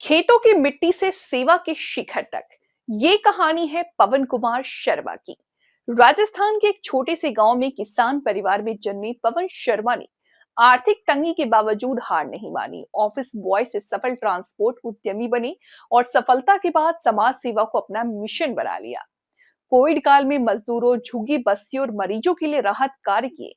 खेतों की मिट्टी से सेवा के शिखर तक, ये कहानी है पवन कुमार शर्मा की। राजस्थान के एक छोटे से गांव में किसान परिवार में जन्मे पवन शर्मा ने आर्थिक तंगी के बावजूद हार नहीं मानी। ऑफिस बॉय से सफल ट्रांसपोर्ट उद्यमी बने और सफलता के बाद समाज सेवा को अपना मिशन बना लिया। कोविड काल में मजदूरों, झुग्गी बस्तियों और मरीजों के लिए राहत कार्य किए,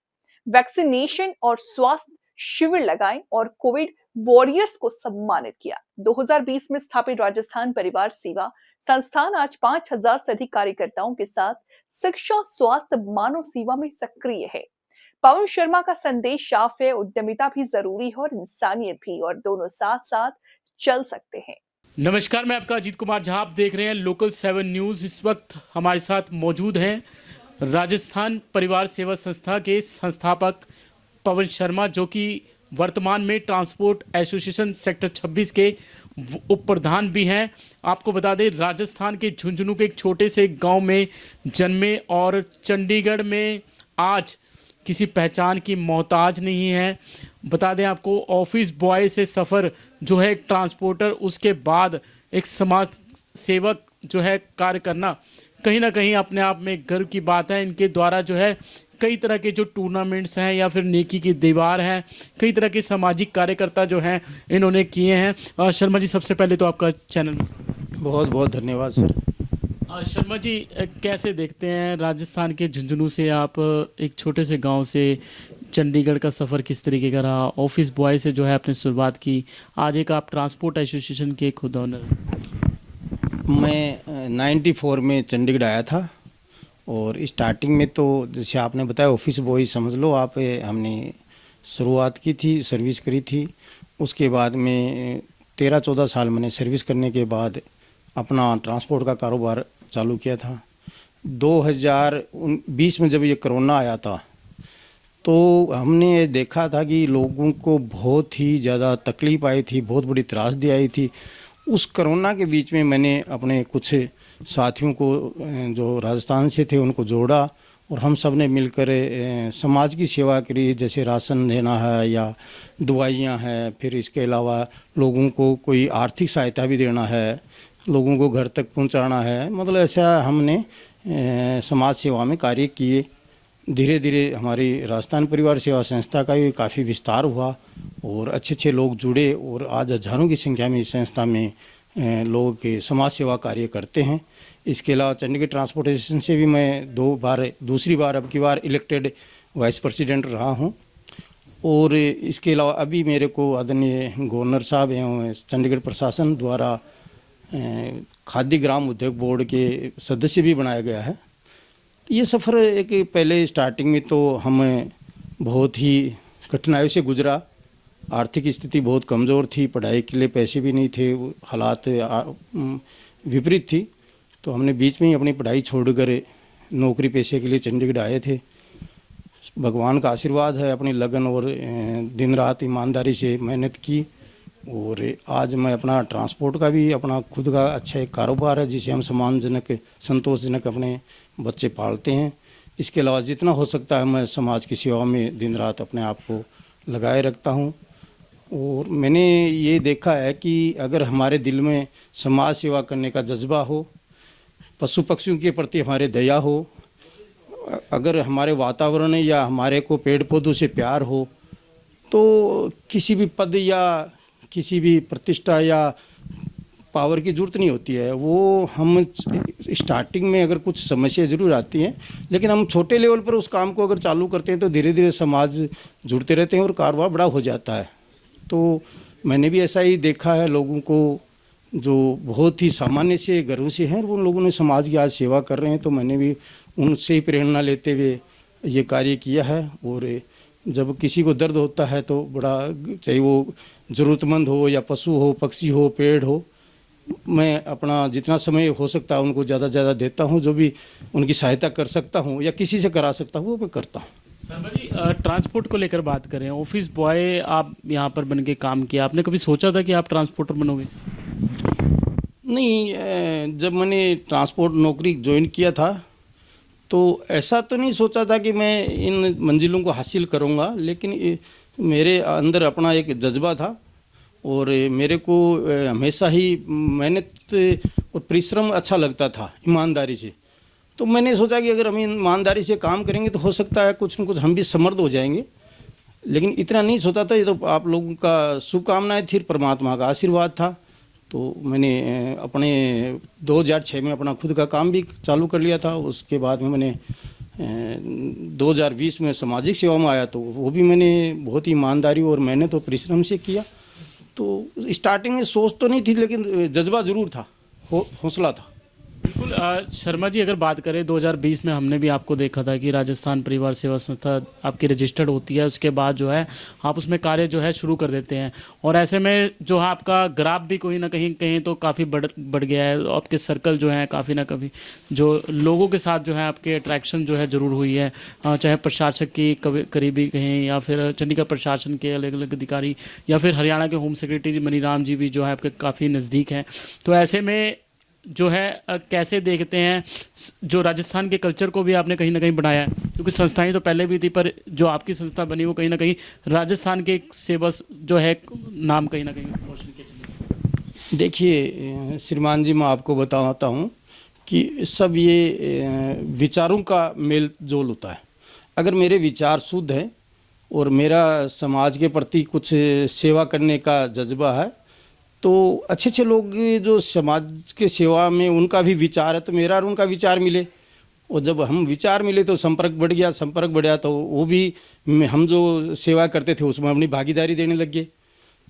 वैक्सीनेशन और स्वास्थ्य शिविर लगाए और कोविड वॉरियर्स को सम्मानित किया। 2020 में स्थापित राजस्थान परिवार सेवा संस्थान आज 5,000 से अधिक कार्यकर्ताओं के साथ शिक्षा, स्वास्थ्य, मानव सेवा में सक्रिय है। पवन शर्मा का संदेश साफ है, उद्यमिता भी जरूरी है और इंसानियत भी, और दोनों साथ साथ चल सकते हैं। नमस्कार, मैं आपका अजीत कुमार झा। आप देख रहे हैं लोकल 7 न्यूज़। इस वक्त हमारे साथ मौजूद हैं राजस्थान परिवार सेवा संस्था के संस्थापक पवन शर्मा, जो कि वर्तमान में ट्रांसपोर्ट एसोसिएशन सेक्टर 26 के उप प्रधान भी हैं। आपको बता दें, राजस्थान के झुंझुनू के एक छोटे से गांव में जन्मे और चंडीगढ़ में आज किसी पहचान की मोहताज नहीं है। बता दें आपको, ऑफिस बॉय से सफ़र जो है एक ट्रांसपोर्टर, उसके बाद एक समाज सेवक जो है कार्य करना कहीं ना कहीं अपने आप में गर्व की बात है। इनके द्वारा जो है कई तरह के जो टूर्नामेंट्स हैं या फिर नेकी की दीवार है, कई तरह के सामाजिक कार्यकर्ता जो हैं इन्होंने किए हैं। शर्मा जी, सबसे पहले तो आपका चैनल बहुत बहुत धन्यवाद सर। शर्मा जी, कैसे देखते हैं राजस्थान के झुंझुनू से आप एक छोटे से गांव से चंडीगढ़ का सफ़र किस तरीके का रहा? ऑफिस बॉय से जो है आपने शुरुआत की, आज एक आप ट्रांसपोर्ट एसोसिएशन के खुद ऑनर। मैं 94 में चंडीगढ़ आया था और स्टार्टिंग में तो जैसे आपने बताया ऑफिस बॉय समझ लो आप, हमने शुरुआत की थी, सर्विस करी थी। उसके बाद में 13-14 साल मैंने सर्विस करने के बाद अपना ट्रांसपोर्ट का कारोबार चालू किया था। 2020 में जब ये कोरोना आया था तो हमने देखा था कि लोगों को बहुत ही ज़्यादा तकलीफ आई थी, बहुत बड़ी त्रासदी आई थी। उस कोरोना के बीच में मैंने अपने कुछ साथियों को जो राजस्थान से थे उनको जोड़ा और हम सब ने मिलकर समाज की सेवा करी, जैसे राशन देना है या दवाइयाँ हैं, फिर इसके अलावा लोगों को कोई आर्थिक सहायता भी देना है, लोगों को घर तक पहुंचाना है। मतलब ऐसा हमने समाज सेवा में कार्य किए। धीरे धीरे हमारी राजस्थान परिवार सेवा संस्था का भी काफ़ी विस्तार हुआ और अच्छे अच्छे लोग जुड़े और आज हज़ारों की संख्या में इस संस्था में लोग समाज सेवा कार्य करते हैं। इसके अलावा चंडीगढ़ ट्रांसपोर्ट एसोसिएशन से भी मैं दूसरी बार अब की बार इलेक्टेड वाइस प्रेसिडेंट रहा हूँ। और इसके अलावा अभी मेरे को आदरणीय गवर्नर साहब एवं चंडीगढ़ प्रशासन द्वारा खाद्य ग्राम उद्योग बोर्ड के सदस्य भी बनाया गया है। ये सफ़र एक पहले स्टार्टिंग में तो हम बहुत ही कठिनाइयों से गुजरा। आर्थिक स्थिति बहुत कमज़ोर थी, पढ़ाई के लिए पैसे भी नहीं थे, हालात विपरीत थी। तो हमने बीच में ही अपनी पढ़ाई छोड़कर नौकरी पेशे के लिए चंडीगढ़ आए थे। भगवान का आशीर्वाद है, अपनी लगन और दिन रात ईमानदारी से मेहनत की और आज मैं अपना ट्रांसपोर्ट का भी अपना खुद का अच्छा एक कारोबार है, जिसे हम सम्मानजनक, संतोषजनक अपने बच्चे पालते हैं। इसके अलावा जितना हो सकता है मैं समाज की सेवा में दिन रात अपने आप को लगाए रखता हूँ। और मैंने ये देखा है कि अगर हमारे दिल में समाज सेवा करने का जज्बा हो, पशु पक्षियों के प्रति हमारे दया हो, अगर हमारे वातावरण या हमारे को पेड़ पौधों से प्यार हो, तो किसी भी पद या किसी भी प्रतिष्ठा या पावर की ज़रूरत नहीं होती है। वो हम स्टार्टिंग में अगर कुछ समस्या ज़रूर आती हैं, लेकिन हम छोटे लेवल पर उस काम को अगर चालू करते हैं तो धीरे धीरे समाज जुड़ते रहते हैं और कारोबार बड़ा हो जाता है। तो मैंने भी ऐसा ही देखा है, लोगों को जो बहुत ही सामान्य से घरों से हैं, उन लोगों ने समाज की आज सेवा कर रहे हैं, तो मैंने भी उनसे ही प्रेरणा लेते हुए ये कार्य किया है। और जब किसी को दर्द होता है तो बड़ा, चाहे वो ज़रूरतमंद हो या पशु हो, पक्षी हो, पेड़ हो, मैं अपना जितना समय हो सकता है उनको ज़्यादा से ज़्यादा देता हूँ। जो भी उनकी सहायता कर सकता हूँ या किसी से करा सकता हूँ वो मैं करता हूँ। शर्मा जी, ट्रांसपोर्ट को लेकर बात करें, ऑफिस बॉय आप यहाँ पर बन के काम किया, आपने कभी सोचा था कि आप ट्रांसपोर्टर बनोगे? नहीं, जब मैंने ट्रांसपोर्ट नौकरी ज्वाइन किया था तो ऐसा तो नहीं सोचा था कि मैं इन मंजिलों को हासिल करूँगा, लेकिन मेरे अंदर अपना एक जज्बा था और मेरे को हमेशा ही मेहनत और परिश्रम अच्छा लगता था, ईमानदारी से। तो मैंने सोचा कि अगर हम ईमानदारी से काम करेंगे तो हो सकता है कुछ न कुछ हम भी समर्थ हो जाएंगे। लेकिन इतना नहीं सोचा था, ये तो आप लोगों का शुभकामनाएं थी, परमात्मा का आशीर्वाद था। तो मैंने अपने 2006 में अपना खुद का काम भी चालू कर लिया था। उसके बाद में मैंने 2020 में सामाजिक सेवा में आया, तो वो भी मैंने बहुत ही ईमानदारी और मेहनत और परिश्रम से किया। तो स्टार्टिंग में सोच तो नहीं थी, लेकिन जज्बा ज़रूर था, हौसला था। बिल्कुल शर्मा जी, अगर बात करें 2020 में हमने भी आपको देखा था कि राजस्थान परिवार सेवा संस्था आपकी रजिस्टर्ड होती है, उसके बाद जो है आप उसमें कार्य जो है शुरू कर देते हैं, और ऐसे में जो है आपका ग्राफ भी कोई ना कहीं कहीं तो काफ़ी बढ़ गया है। आपके सर्कल जो है काफ़ी ना कभी जो लोगों के साथ जो है आपके अट्रैक्शन जो है ज़रूर हुई है, चाहे प्रशासक की करीबी कहें या फिर चंडीगढ़ प्रशासन के अलग अलग अधिकारी या फिर हरियाणा के होम सेक्रेटरी मनीराम जी भी जो है आपके काफ़ी नज़दीक हैं। तो ऐसे में जो है कैसे देखते हैं जो राजस्थान के कल्चर को भी आपने कहीं ना कहीं बढ़ाया है, क्योंकि संस्थाएं तो पहले भी थी, पर जो आपकी संस्था बनी वो कहीं ना कहीं राजस्थान के सेवा जो है नाम कहीं ना कहीं रोशन किया। देखिए श्रीमान जी, मैं आपको बताता हूँ कि सब ये विचारों का मेल जोल होता है। अगर मेरे विचार शुद्ध हैं और मेरा समाज के प्रति कुछ सेवा करने का जज्बा है, तो अच्छे अच्छे लोग जो समाज के सेवा में उनका भी विचार है, तो मेरा और उनका विचार मिले, और जब हम विचार मिले तो संपर्क बढ़ गया। संपर्क बढ़ा तो वो भी हम जो सेवा करते थे उसमें अपनी भागीदारी देने लग गए।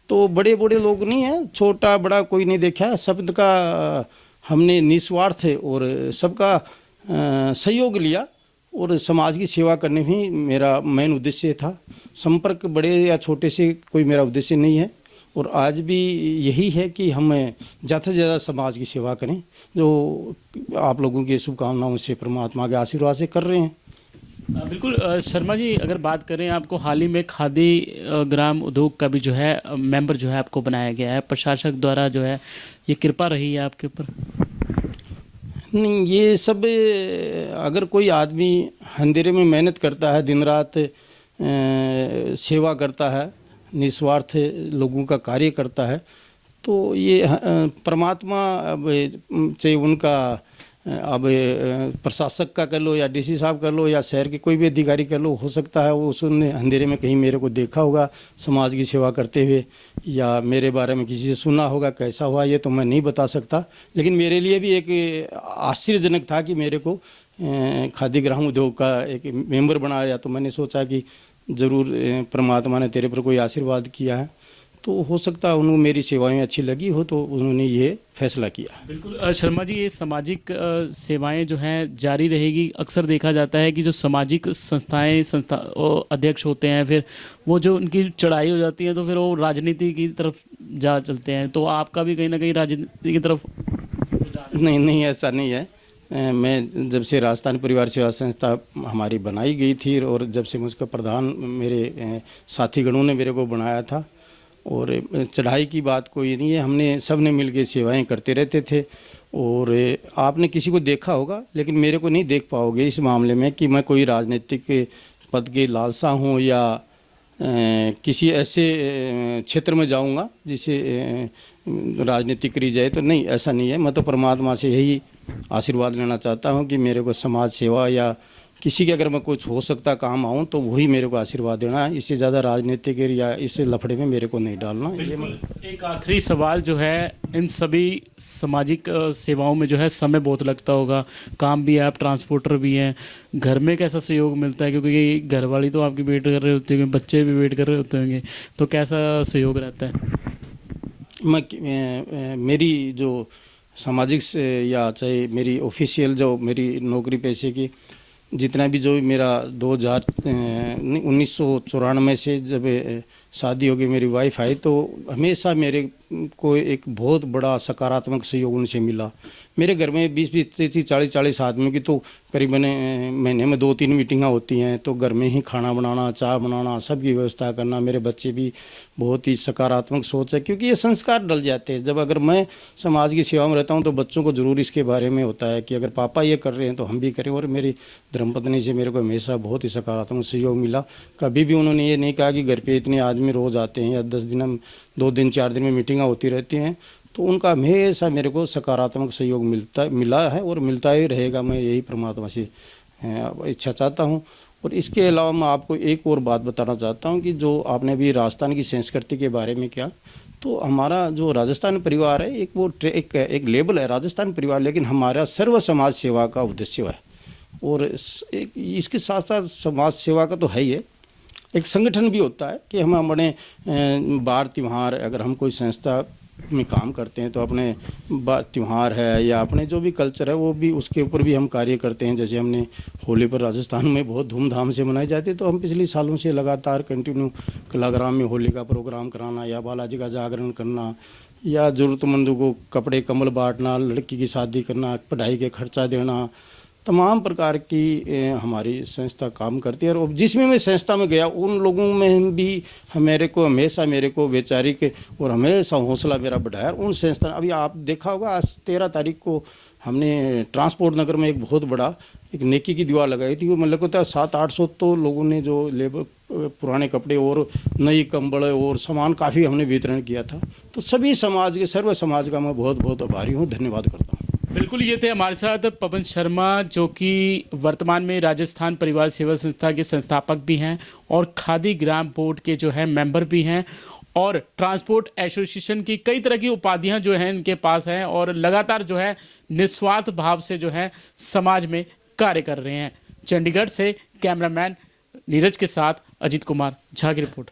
तो बड़े बड़े लोग नहीं हैं, छोटा बड़ा कोई नहीं देखा, सबका हमने निस्वार्थ और सबका सहयोग लिया, और समाज की सेवा करने भी मेरा मेन उद्देश्य था। संपर्क बड़े या छोटे से कोई मेरा उद्देश्य नहीं है, और आज भी यही है कि हम ज़्यादा से ज़्यादा समाज की सेवा करें, जो आप लोगों की शुभकामनाओं से, परमात्मा के आशीर्वाद से कर रहे हैं। बिल्कुल शर्मा जी, अगर बात करें आपको हाल ही में खादी ग्राम उद्योग का भी जो है मेंबर जो है आपको बनाया गया है, प्रशासक द्वारा जो है ये कृपा रही है आपके ऊपर? नहीं, ये सब अगर कोई आदमी अंधेरे में मेहनत करता है, दिन रात सेवा करता है, निस्वार्थ लोगों का कार्य करता है, तो ये परमात्मा अब चाहे उनका अब प्रशासक का कर लो या डीसी साहब कर लो या शहर के कोई भी अधिकारी कर लो, हो सकता है वो उसने अंधेरे में कहीं मेरे को देखा होगा समाज की सेवा करते हुए, या मेरे बारे में किसी से सुना होगा। कैसा हुआ ये तो मैं नहीं बता सकता, लेकिन मेरे लिए भी एक आश्चर्यजनक था कि मेरे को खादी ग्राम उद्योग का एक मेंबर बनाया। तो मैंने सोचा कि ज़रूर परमात्मा ने तेरे पर कोई आशीर्वाद किया है, तो हो सकता है उन्होंने मेरी सेवाएं अच्छी लगी हो तो उन्होंने ये फैसला किया। बिल्कुल शर्मा जी, ये सामाजिक सेवाएं जो हैं जारी रहेगी। अक्सर देखा जाता है कि जो सामाजिक संस्था अध्यक्ष होते हैं, फिर वो जो उनकी चढ़ाई हो जाती है तो फिर वो राजनीति की तरफ जा चलते हैं, तो आपका भी कहीं ना कहीं राजनीति की तरफ? नहीं, ऐसा नहीं है। मैं जब से राजस्थान परिवार सेवा संस्था हमारी बनाई गई थी, और जब से मुझका प्रधान मेरे साथीगणों ने मेरे को बनाया था, और चढ़ाई की बात कोई नहीं है, हमने सब ने मिल के सेवाएँ करते रहते थे। और आपने किसी को देखा होगा, लेकिन मेरे को नहीं देख पाओगे इस मामले में कि मैं कोई राजनीतिक पद के लालसा हूँ या किसी ऐसे क्षेत्र में जाऊंगा जिसे राजनीति करी जाए, तो नहीं, ऐसा नहीं है। मैं तो परमात्मा से यही आशीर्वाद लेना चाहता हूं कि मेरे को समाज सेवा या किसी के अगर मैं कुछ हो सकता काम आऊं तो वही मेरे को आशीर्वाद देना है। इससे ज़्यादा राजनीतिक या इस लफड़े में मेरे को नहीं डालना। एक आखिरी सवाल जो है, इन सभी सामाजिक सेवाओं में जो है समय बहुत लगता होगा, काम भी है, आप ट्रांसपोर्टर भी हैं, घर में कैसा सहयोग मिलता है? क्योंकि घर वाली तो आपकी वेट कर रहे होते होंगे, बच्चे भी वेट कर रहे होते होंगे, तो कैसा सहयोग रहता है? मेरी जो सामाजिक से या चाहे मेरी ऑफिशियल जो मेरी नौकरी पैसे की जितना भी जो मेरा 1994 से जब शादी हो गई, मेरी वाइफ आई, तो हमेशा मेरे को एक बहुत बड़ा सकारात्मक सहयोग उनसे मिला। मेरे घर में 20-20, 30-30, 40-40 आदमियों की तो करीबन महीने में 2-3 मीटिंगां होती हैं। तो घर में ही खाना बनाना, चाय बनाना, सबकी व्यवस्था करना। मेरे बच्चे भी बहुत ही सकारात्मक सोच है, क्योंकि ये संस्कार डल जाते हैं। जब अगर मैं समाज की सेवा में रहता हूँ तो बच्चों को ज़रूर इसके बारे में होता है कि अगर पापा ये कर रहे हैं तो हम भी करें। और मेरी धर्मपत्नी से मेरे को हमेशा बहुत ही सकारात्मक सहयोग मिला। कभी भी उन्होंने ये नहीं कहा कि घर पे इतने आदमी रोज़ आते हैं या 10 दिन, 2 दिन 4 दिन में मीटिंगां होती रहती हैं। तो उनका हमेशा मेरे को सकारात्मक सहयोग मिला है और मिलता ही रहेगा। मैं यही परमात्मा से इच्छा चाहता हूँ। और इसके अलावा मैं आपको एक और बात बताना चाहता हूँ कि जो आपने अभी राजस्थान की संस्कृति के बारे में किया, तो हमारा जो राजस्थान परिवार है एक लेबल है राजस्थान परिवार, लेकिन हमारा सर्व समाज सेवा का उद्देश्य है। और इसके साथ साथ समाज सेवा का तो है ही है, एक संगठन भी होता है कि हम अपने बार त्यौहार, अगर हम कोई संस्था में काम करते हैं तो अपने त्यौहार है या अपने जो भी कल्चर है वो भी, उसके ऊपर भी हम कार्य करते हैं। जैसे हमने होली पर राजस्थान में बहुत धूमधाम से मनाई जाती है, तो हम पिछले सालों से लगातार कंटिन्यू कलाग्राम में होली का प्रोग्राम कराना या बालाजी का जागरण करना या ज़रूरतमंदों को कपड़े कंबल बांटना, लड़की की शादी करना, पढ़ाई के खर्चा देना, तमाम प्रकार की हमारी संस्था काम करती है। और जिसमें मैं संस्था में गया उन लोगों में भी मेरे को वैचारिक और हमेशा हौसला मेरा बढ़ाया। उन संस्था, अभी आप देखा होगा आज 13 तारीख को हमने ट्रांसपोर्ट नगर में एक बहुत बड़ा एक नेकी की दीवार लगाई थी। वो मतलब होता है 700-800 तो लोगों ने जो लेबर पुराने कपड़े और नई कंबल और सामान काफ़ी हमने वितरण किया था। तो सभी समाज के, सर्व समाज का मैं बहुत बहुत आभारी हूँ, धन्यवाद करता हूँ। बिल्कुल, ये थे हमारे साथ पवन शर्मा, जो कि वर्तमान में राजस्थान परिवार सेवा संस्था के संस्थापक भी हैं और खादी ग्राम बोर्ड के जो है मेंबर भी हैं, और ट्रांसपोर्ट एसोसिएशन की कई तरह की उपाधियां जो हैं इनके पास हैं, और लगातार जो है निस्वार्थ भाव से जो है समाज में कार्य कर रहे हैं। चंडीगढ़ से कैमरामैन नीरज के साथ अजीत कुमार झा की रिपोर्ट।